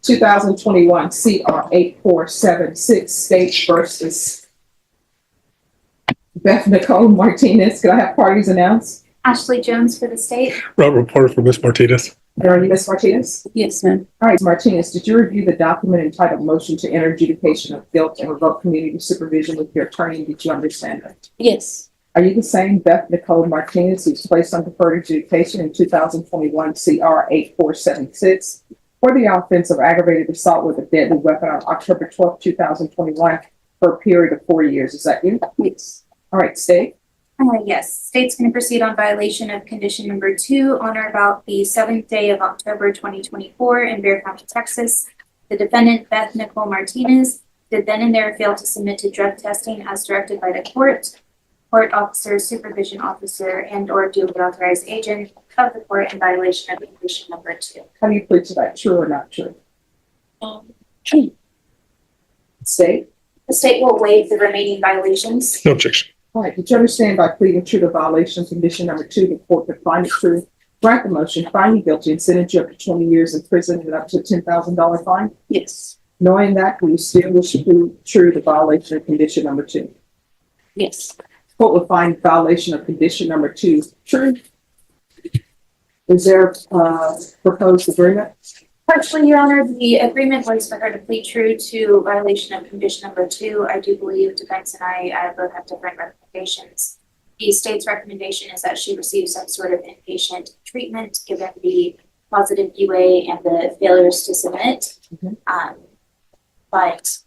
2021 CR 8476, State versus Beth Nicole Martinez. Could I have parties announced? Ashley Jones for the state. Route reporter for Ms. Martinez. Are you Ms. Martinez? Yes, ma'am. All right, Martinez, did you review the document entitled Motion to Enter Adjudication of Guilt and Revoke Community Supervision with your attorney? Did you understand it? Yes. Are you the same Beth Nicole Martinez who was placed on deferred adjudication in 2021 CR 8476 for the offense of aggravated assault with a deadly weapon on October 12, 2021 for a period of 4 years? Is that you? Yes. All right, state. Yes. State's going to proceed on violation of condition number 2 on or about the 7th day of October 2024 in Bexar County, Texas. The defendant, Beth Nicole Martinez, did then and there fail to submit to drug testing as directed by the court officer, supervision officer, and or duly authorized agent of the court in violation of condition number 2. How do you plead to that? True or not true? True. State. The state will waive the remaining violations. No objection. All right, did you understand by pleading true to violation of condition number 2, the court could find it true, grant the motion, find you guilty, and sentence you up to 20 years in prison and up to a $10,000 fine? Yes. Knowing that, will you still wish to plead true to violation of condition number 2? Yes. Court will find violation of condition number 2 true. Is there a proposed agreement? Partially, Your Honor, the agreement was for her to plead true to violation of condition number 2. I do believe defense and I both have different recommendations. The state's recommendation is that she receive some sort of inpatient treatment given the positive UA and the failures to submit. But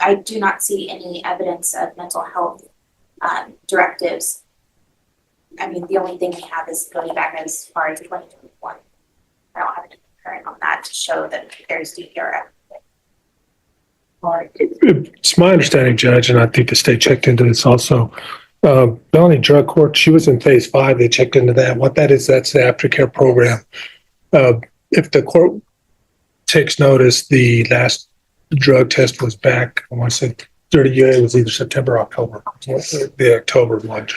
I do not see any evidence of mental health directives. I mean, the only thing we have is going back as far as 2021. I don't have any current on that to show that there's DPRF. All right. It's my understanding, Judge, and I think the state checked into this also. Felony drug court, she was in phase 5. They checked into that. What that is, that's the aftercare program. If the court takes notice, the last drug test was back, I want to say 30 UA was either September or October, the October one.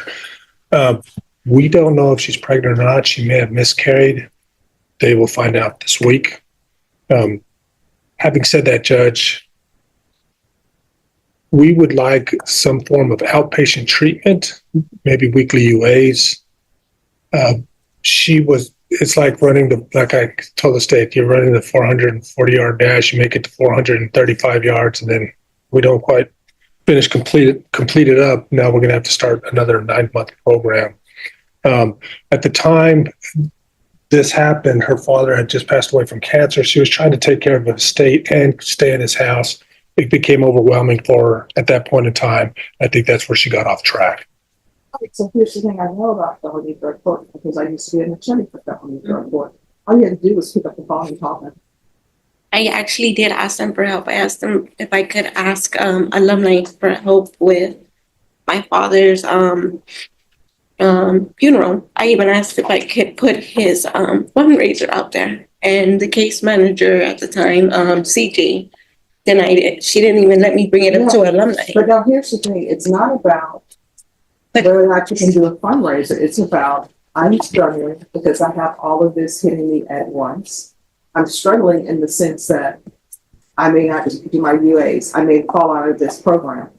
We don't know if she's pregnant or not. She may have miscarried. They will find out this week. Having said that, Judge, we would like some form of outpatient treatment, maybe weekly UAs. It's like like I told the state, you're running the 440-yard dash, you make it to 435 yards, and then we don't quite complete it up. Now we're going to have to start another 9-month program. At the time this happened, her father had just passed away from cancer. She was trying to take care of the estate and stay in his house. It became overwhelming for her at that point in time. I think that's where she got off track. So here's the thing I know about felony drug court, because I used to be an attorney for felony drug court. All you had to do was pick up the phone and call them. I actually did ask them for help. I asked them if I could ask alumni for help with my father's funeral. I even asked if I could put his fundraiser out there. And the case manager at the time, CJ, denied it. She didn't even let me bring it up to alumni. But now here's the thing, it's not about whether or not you can do a fundraiser. It's about, I'm struggling because I have all of this hitting me at once. I'm struggling in the sense that I may not do my UAs. I may fall out of this program.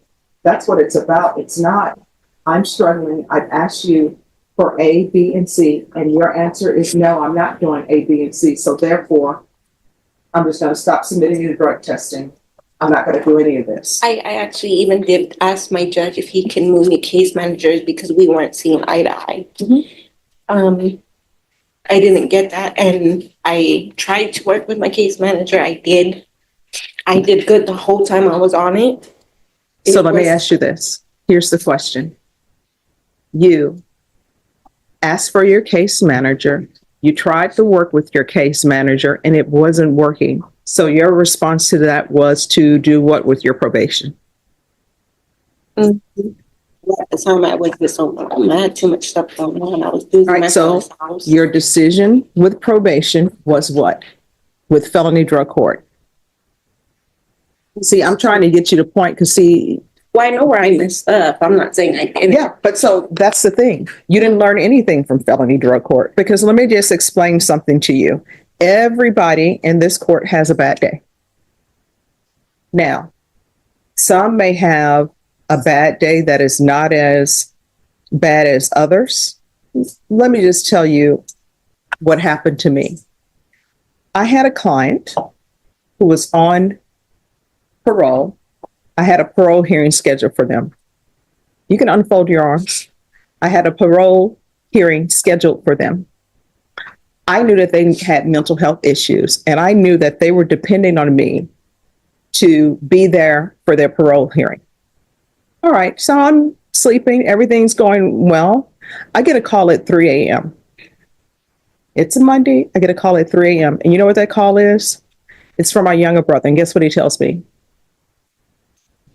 That's what it's about. It's not, I'm struggling. I've asked you for A, B, and C, and your answer is no, I'm not doing A, B, and C. So therefore, I'm just going to stop submitting you to drug testing. I'm not going to do any of this. I actually even did ask my judge if he can move me case managers because we weren't seeing eye to eye. I didn't get that, and I tried to work with my case manager. I did good the whole time I was on it. So let me ask you this. Here's the question. You asked for your case manager. You tried to work with your case manager and it wasn't working. So your response to that was to do what with your probation? At the time I was with someone, I had too much stuff going on. I was losing All right, so your decision with probation was what? With felony drug court? See, I'm trying to get you to point, because see. Well, I know where I messed up. I'm not saying I didn't. Yeah, but so that's the thing. You didn't learn anything from felony drug court, because let me just explain something to you. Everybody in this court has a bad day. Now, some may have a bad day that is not as bad as others. Let me just tell you what happened to me. I had a client who was on parole. I had a parole hearing scheduled for them. You can unfold your arms. I had a parole hearing scheduled for them. I knew that they had mental health issues, and I knew that they were depending on me to be there for their parole hearing. All right, so I'm sleeping, everything's going well. I get a call at 3 a.m. It's a Monday, I get a call at 3 a.m. And you know what that call is? It's from my younger brother. And guess what he tells me?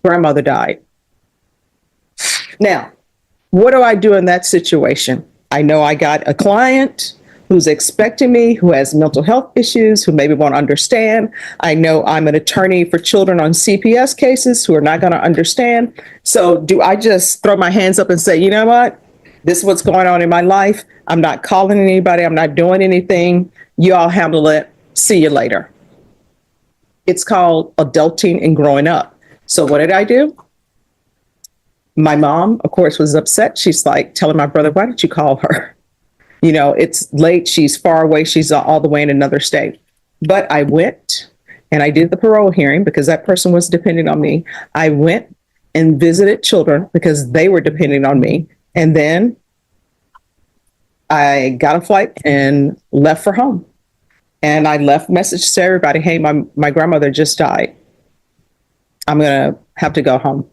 Grandmother died. Now, what do I do in that situation? I know I got a client who's expecting me, who has mental health issues, who maybe won't understand. I know I'm an attorney for children on CPS cases who are not going to understand. So do I just throw my hands up and say, you know what? This is what's going on in my life. I'm not calling anybody. I'm not doing anything. You all handle it. See you later. It's called adulting and growing up. So what did I do? My mom, of course, was upset. She's like telling my brother, why didn't you call her? You know, it's late. She's far away. She's all the way in another state. But I went and I did the parole hearing because that person was depending on me. I went and visited children because they were depending on me. And then I got a flight and left for home. And I left message to everybody, hey, my grandmother just died. I'm going to have to go home.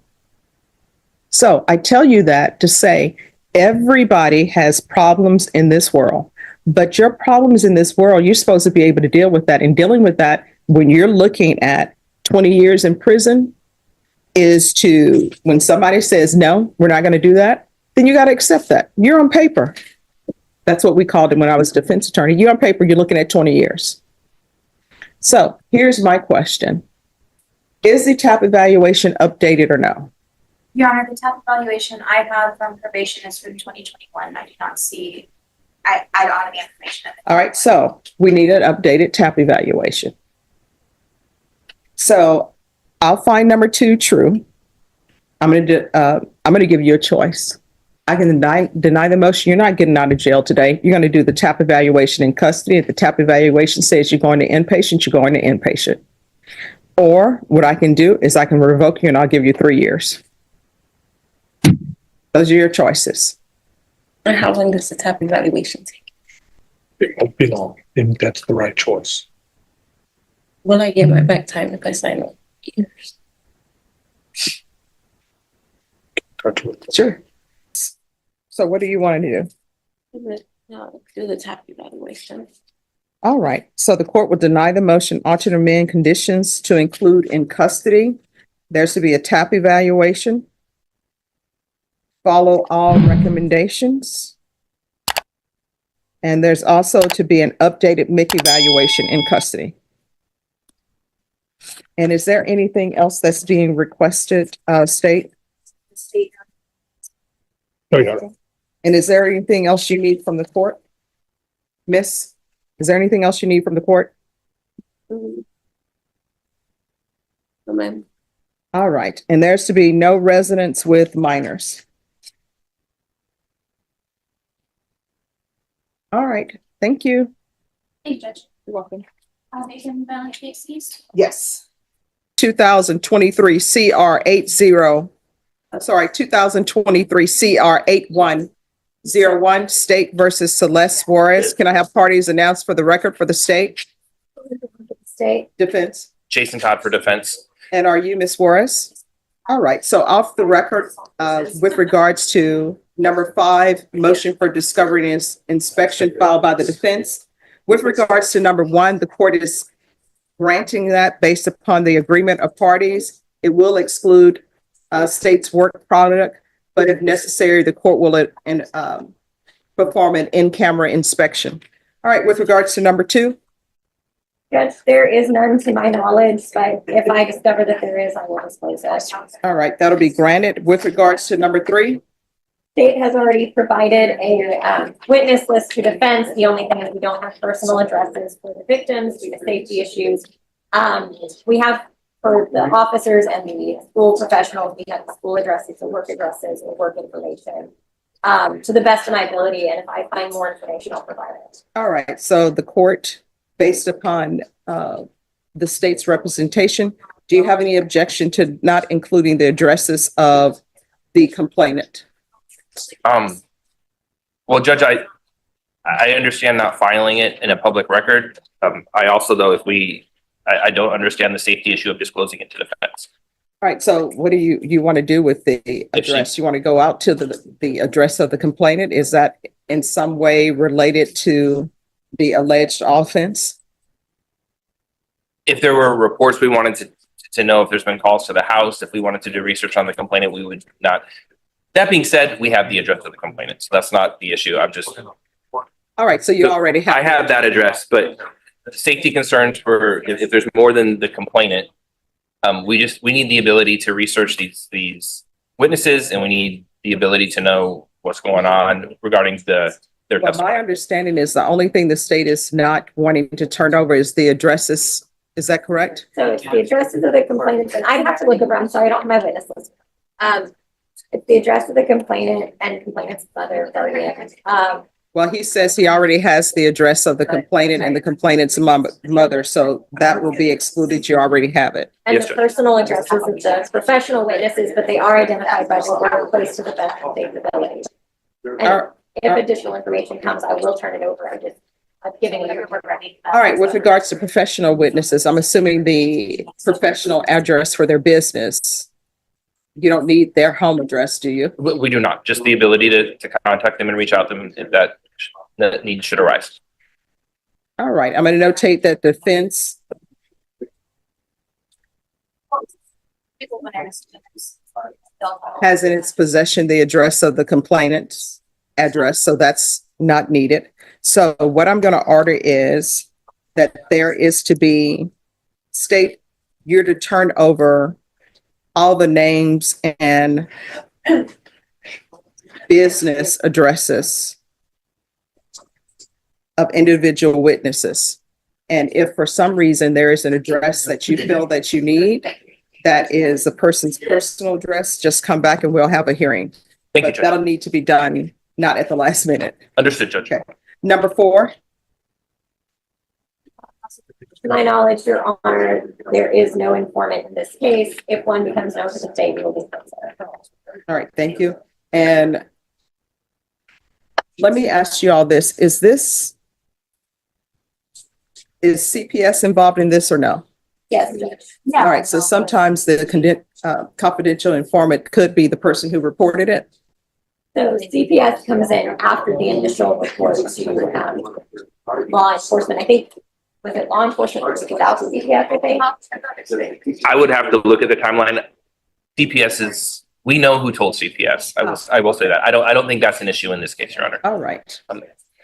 So I tell you that to say everybody has problems in this world, but your problems in this world, you're supposed to be able to deal with that. And dealing with that when you're looking at 20 years in prison is to, when somebody says, no, we're not going to do that, then you got to accept that. You're on paper. That's what we called it when I was a defense attorney. You're on paper, you're looking at 20 years. So here's my question. Is the TAP evaluation updated or no? Your Honor, the TAP evaluation I have from probation is from 2021. I do not see, I don't have any information. All right, so we need an updated TAP evaluation. So I'll find number 2 true. I'm going to give you a choice. I can deny the motion. You're not getting out of jail today. You're going to do the TAP evaluation in custody. If the TAP evaluation says you're going to inpatient, you're going to inpatient. Or what I can do is I can revoke you and I'll give you 3 years. Those are your choices. And how long does the TAP evaluation take? It won't be long, and that's the right choice. Will I get my back time if I sign up? Years. Sure. So what do you want to do? Do the TAP evaluation. All right. So the court will deny the motion, alter and amend conditions to include in custody. There's to be a TAP evaluation. Follow all recommendations. And there's also to be an updated MIC evaluation in custody. And is there anything else that's being requested, State? No, Your Honor. And is there anything else you need from the court? Miss, is there anything else you need from the court? Amen. All right. And there's to be no residents with minors. All right. Thank you. Thank you, Judge. You're welcome. I'll make him valid case, please. Yes. 2023 CR 2023 CR 8101 State versus Celeste Suarez. Can I have parties announced for the record for the state? State. Defense. Jason Todd for defense. And are you Ms. Suarez? All right. So off the record, with regards to number 5, motion for discovery and inspection filed by the defense. With regards to number 1, the court is granting that based upon the agreement of parties. It will exclude state's work product, but if necessary, the court will perform an in-camera inspection. All right, with regards to number 2. Judge, there is none to my knowledge, but if I discover that there is, I will disclose that. All right, that'll be granted. With regards to number 3. State has already provided a witness list to defense. The only thing is we don't have personal addresses for the victims due to safety issues. We have for the officers and the school professionals, we have the school addresses, the work addresses, or work information. To the best of my ability, and if I find more information, I'll provide it. All right, so the court, based upon the state's representation, do you have any objection to not including the addresses of the complainant? Well, Judge, I understand not filing it in a public record. I also, though, I don't understand the safety issue of disclosing it to defense. All right, so what do you want to do with the address? You want to go out to the address of the complainant? Is that in some way related to the alleged offense? If there were reports we wanted to know if there's been calls to the house, if we wanted to do research on the complainant, we would not. That being said, we have the address of the complainant, so that's not the issue. All right, so you already have. I have that address, but safety concerns for if there's more than the complainant, we need the ability to research these witnesses, and we need the ability to know what's going on regarding their Well, my testimony. understanding is the only thing the state is not wanting to turn over is the addresses. Is that correct? So it's the addresses of the complainants, and I'd have to look around, sorry, I don't have my witness list. It's the address of the complainant and complainant's mother, guardian. Well, he says he already has the address of the complainant and the complainant's mother, so that will be excluded. You already have it. And Yes, the Judge. personal addresses of the professional witnesses, but they are identified by the order placed to the best of their ability. And if additional information comes, I will turn it over. I'm giving you. All right, with regards to professional witnesses, I'm assuming the professional address for their business. You don't need their home address, do you? We do not, just the ability to contact them and reach out to them if that need should arise. All right, I'm going to notate that defense has in its possession the address of the complainant's address, so that's not needed. So what I'm going to order is that there is to be state, you're to turn over all the names and business addresses of individual witnesses. And if for some reason there is an address that you feel that you need, that is a person's personal address, just come back and we'll have a hearing. Thank you, But Judge. that'll need to be done, not at the last minute. Understood, Judge. Okay. Number 4. To my knowledge, Your Honor, there is no informant in this case. If one becomes known to the state, we will disclose it. All right, thank you. And let me ask you all this. Is CPS involved in this or no? Yes, Judge. All right, so sometimes the confidential informant could be the person who reported it. So CPS comes in after the initial report to law enforcement. I think, was it law enforcement or without CPS, I think? I would have to look at the timeline. CPS is, we know who told CPS. I will say that. I don't think that's an issue in this case, Your Honor. All right.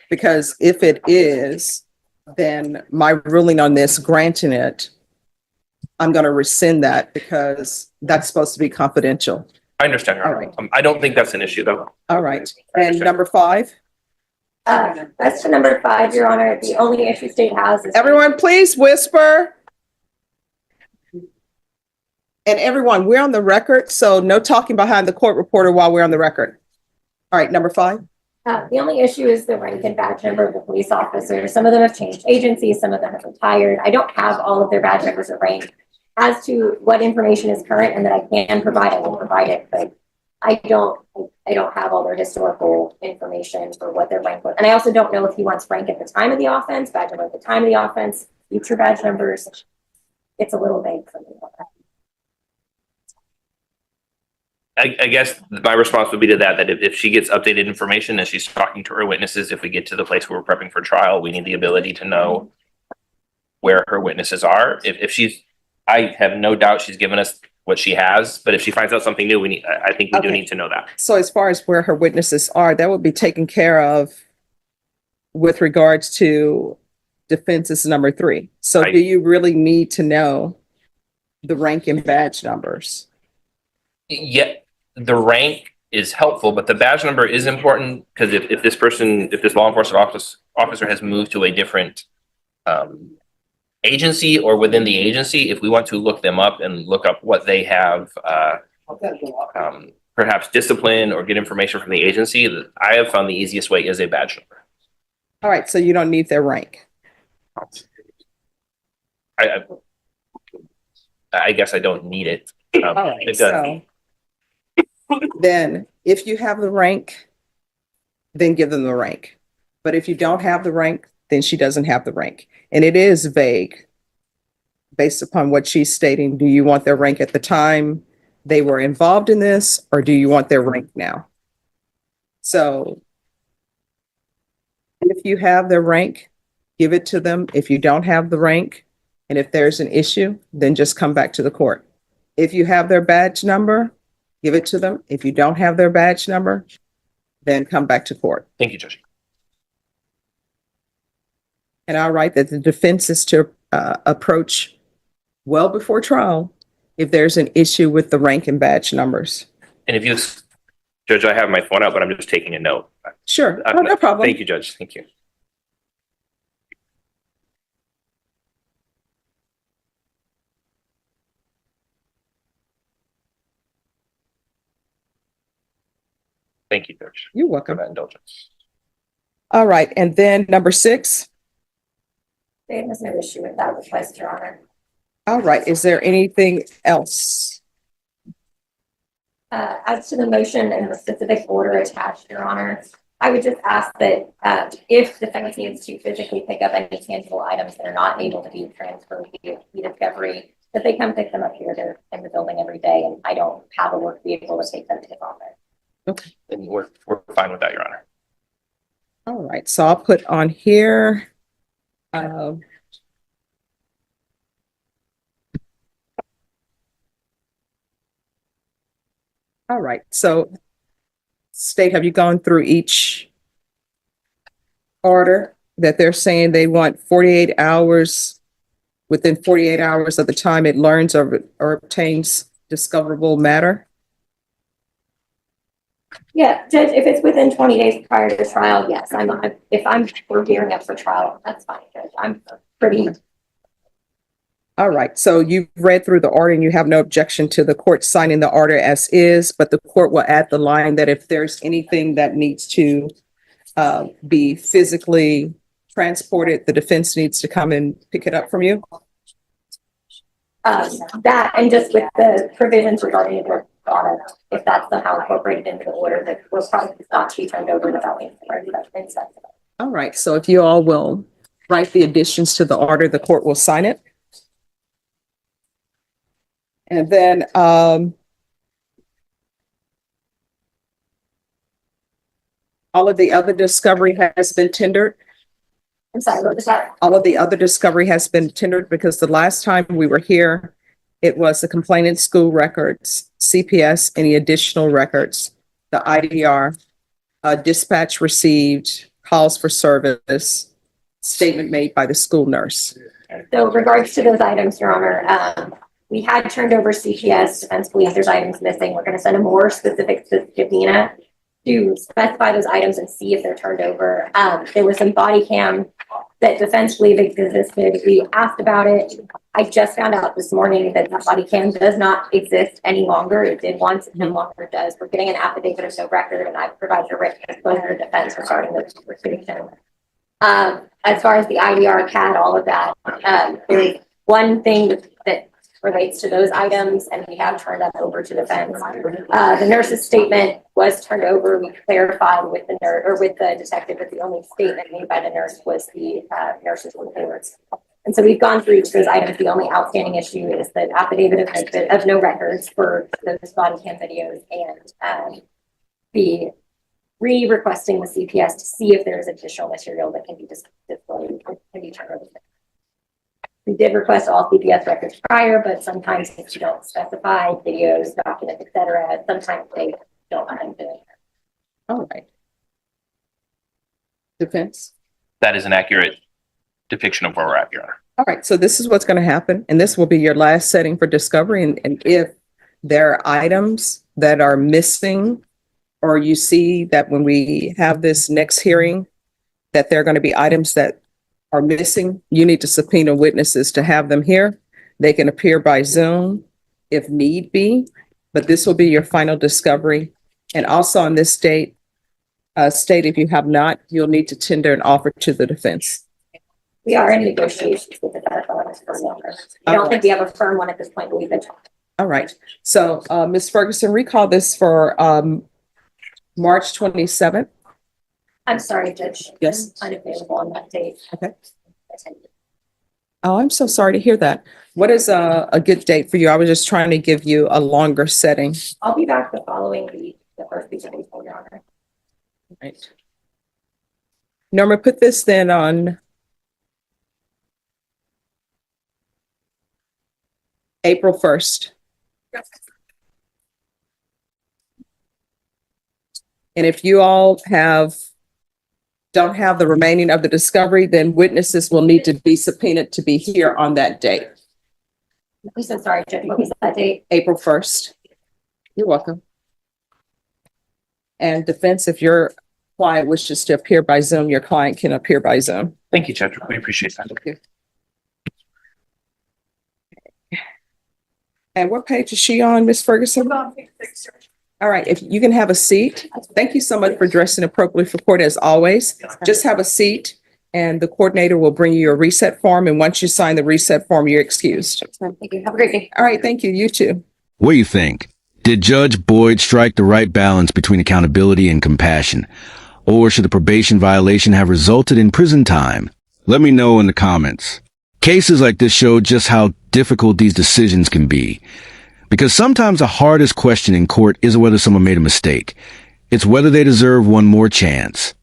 Because if it is, then my ruling on this, granting it, I'm going to rescind that because that's supposed to be confidential. I understand, Your All Honor. right. I don't think that's an issue, though. All right. And number 5, That's to number 5, Your Honor. The only issue state has is. everyone, please whisper. And everyone, we're on the record, so no talking behind the court reporter while we're on the record. All right, number 5. The only issue is the rank and badge number of the police officers. Some of them have changed agencies, some of them have retired. I don't have all of their badge numbers or rank. As to what information is current and that I can provide, I will provide it, but I don't have all their historical information for what their rank was. And I also don't know if he wants rank at the time of the offense, badge number at the time of the offense, future badge numbers. It's a little vague for me. I guess my response would be to that if she gets updated information and she's talking to her witnesses, if we get to the place where we're prepping for trial, we need the ability to know where her witnesses are. I have no doubt she's given us what she has, but if she finds out something new, I think we do Okay. need to know that. So as far as where her witnesses are, that would be taken care of with regards to defenses number 3. So Right. do you really need to know the rank and badge numbers? Yet the rank is helpful, but the badge number is important because if this law enforcement officer has moved to a different agency or within the agency, if we want to look them up and look up what they have, perhaps discipline or get information from the agency, I have found the easiest way is a badge number. All right, so you don't need their rank. I guess I don't need it. All right, It does. so then if you have the rank, then give them the rank. But if you don't have the rank, then she doesn't have the rank. And it is vague based upon what she's stating. Do you want their rank at the time they were involved in this, or do you want their rank now? So if you have their rank, give it to them. If you don't have the rank, and if there's an issue, then just come back to the court. If you have their badge number, give it to them. If you don't have their badge number, then come back to court. Thank you, Judge. And I'll write that the defense is to approach well before trial if there's an issue with the rank and badge numbers. And if you, Judge, I have my phone out, but I'm just taking a note. Sure, oh, no problem. Thank you, Judge. Thank you. Thank you, Judge, You're for welcome. that indulgence. All right, and then number 6. There is no issue with that request, Your Honor. All right, is there anything else? As to the motion and the specific order attached, Your Honor, I would just ask that if the defense needs to physically pick up any tangible items that are not able to be transferred via discovery, that they come pick them up here. They're in the building every day, and I don't have a work vehicle to take them to his office. Okay. And we're fine with that, Your Honor. All right, so I'll put on here. All right, so State, have you gone through each order that they're saying they want 48 hours, within 48 hours of the time it learns or obtains discoverable matter? Yeah, Judge, if it's within 20 days prior to trial, yes, we're gearing up for trial, that's fine, Judge. I'm pretty, All right, so you've read through the order and you have no objection to the court signing the order as is, but the court will add the line that if there's anything that needs to be physically transported, the defense needs to come and pick it up from you? that, and just with the provisions regarding the product, if that's somehow incorporated into the order, that we're probably not to be turned over without being specified. All right, so if you all will write the additions to the order, the court will sign it. And then all of the other discovery has been tendered. I'm sorry, what was that? All of the other discovery has been tendered because the last time we were here, it was the complainant school records, CPS, any additional records, the IDR, dispatch received, calls for service, statement made by the school nurse. So regards to those items, Your Honor, we had turned over CPS, defense police, there's items missing. We're going to send a more specific subpoena to specify those items and see if they're turned over. There was some body cam that defense believed existed. We asked about it. I just found out this morning that that body cam does not exist any longer. It did once, and no longer does. We're getting an affidavit of no record, and I've provided a written disclosure to defense regarding the investigation. As far as the IDR, CAD, all of that, there's one thing that relates to those items, and we have turned that over to defense. The nurse's statement was turned over. We clarified with the nurse or with the detective that the only statement made by the nurse was the nurse's reports. And so we've gone through each of those items. The only outstanding issue is the affidavit of no records for those body cam videos and the requesting the CPS to see if there is additional material that can be disclosed or can be turned over. We did request all CPS records prior, but sometimes if you don't specify videos, documents, etc., sometimes they don't mind doing it. All right. Defense? That is an accurate depiction of where we're at, Your Honor. All right, so this is what's going to happen, and this will be your last setting for discovery. And if there are items that are missing or you see that when we have this next hearing, that there are going to be items that are missing, you need to subpoena witnesses to have them here. They can appear by Zoom if need be, but this will be your final discovery. And also on this state, if you have not, you'll need to tender an offer to the defense. We are in negotiations with the federal government. I don't think we have a firm one at this point, but we've been talking. All right. So, Ms. Ferguson, recall this for March 27th. I'm sorry, Judge. Yes. I'm unavailable on that date. Okay. Oh, I'm so sorry to hear that. What is a good date for you? I was just trying to give you a longer setting. I'll be back the following week, the first week of April, Your Honor. Right. Norma, put this then on April 1st. And if you all don't have the remaining of the discovery, then witnesses will need to be subpoenaed to be here on that date, I'm so sorry, Judge. What was that date? April 1st. You're welcome. And defense, if your client wishes to appear by Zoom, your client can appear by Zoom. Thank you, Judge. We appreciate that. Thank you. And what page is she on, Ms. Ferguson? All right, if you can have a seat. Thank you so much for dressing appropriately for court as always. Just have a seat and the coordinator will bring you your reset form. And once you sign the reset form, you're excused. Thank you. Have a great day. All right, thank you. You too. What do you think? Did Judge Boyd strike the right balance between accountability and compassion? Or should the probation violation have resulted in prison time? Let me know in the comments. Cases like this show just how difficult these decisions can be. Because sometimes the hardest question in court isn't whether someone made a mistake. It's whether they deserve one more chance.